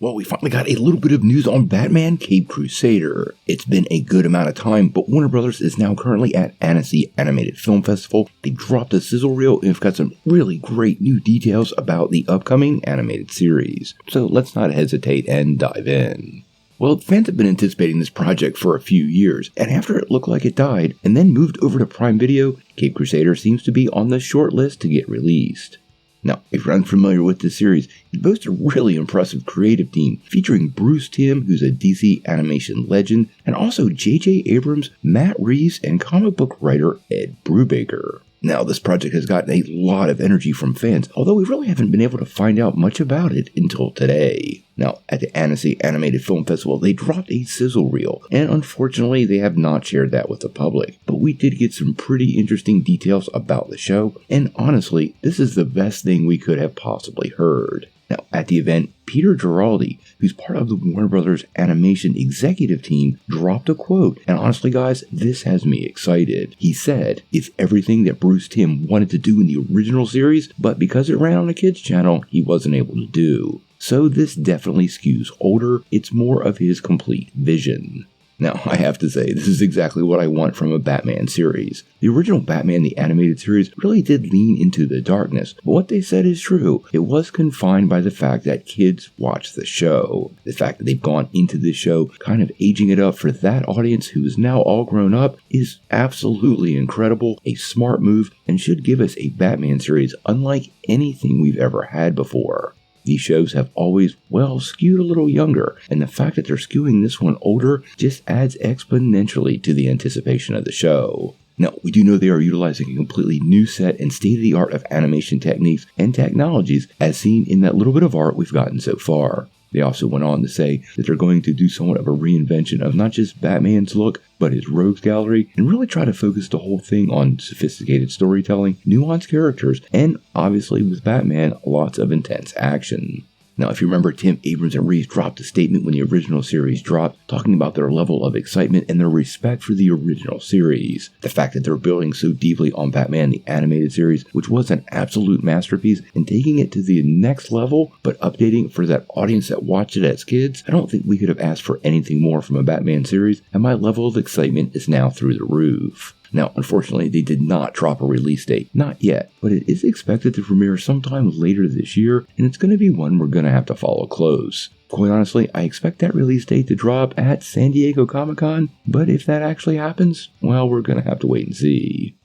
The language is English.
Well, we finally got a little bit of news on Batman Caped Crusader. It's been a good amount of time, but Warner Brothers is now currently at Annecy Animated Film Festival. They dropped a sizzle reel and have got some really great new details about the upcoming animated series. So let's not hesitate and dive in. Well, fans have been anticipating this project for a few years, and after it looked like it died and then moved over to Prime Video, Caped Crusader seems to be on the short list to get released. Now, if you're unfamiliar with this series, it boasts a really impressive creative team featuring Bruce Timm, who's a DC animation legend, and also J.J. Abrams, Matt Reeves, and comic book writer Ed Brubaker. Now, this project has gotten a lot of energy from fans, although we really haven't been able to find out much about it until today. Now, at the Annecy Animated Film Festival, they dropped a sizzle reel, and unfortunately, they have not shared that with the public. But we did get some pretty interesting details about the show, and honestly, this is the best thing we could have possibly heard. Now, at the event, Peter Giraldi, who's part of the Warner Brothers animation executive team, dropped a quote, and honestly guys, this has me excited. He said, "It's everything that Bruce Timm wanted to do in the original series, but because it ran on a kids channel, he wasn't able to do. So this definitely skews older, it's more of his complete vision." Now, I have to say, this is exactly what I want from a Batman series. The original Batman the Animated Series really did lean into the darkness, but what they said is true. It was confined by the fact that kids watch the show. The fact that they've gone into this show, kind of aging it up for that audience who is now all grown up, is absolutely incredible, a smart move, and should give us a Batman series unlike anything we've ever had before. These shows have always, well, skewed a little younger, and the fact that they're skewing this one older just adds exponentially to the anticipation of the show. Now, we do know they are utilizing a completely new set and state-of-the-art of animation techniques and technologies as seen in that little bit of art we've gotten so far. They also went on to say that they're going to do somewhat of a reinvention of not just Batman's look, but his rogues gallery, and really try to focus the whole thing on sophisticated storytelling, nuanced characters, and obviously with Batman, lots of intense action. Now, if you remember, Tim Abrams and Reeves dropped a statement when the original series dropped, talking about their level of excitement and their respect for the original series. The fact that they're building so deeply on Batman the Animated Series, which was an absolute masterpiece, and taking it to the next level, but updating for that audience that watched it as kids, I don't think we could have asked for anything more from a Batman series, and my level of excitement is now through the roof. Now, unfortunately, they did not drop a release date, not yet, but it is expected to premiere sometime later this year, and it's going to be one we're going to have to follow close. Quite honestly, I expect that release date to drop at San Diego Comic-Con, but if that actually happens, well, we're going to have to wait and see.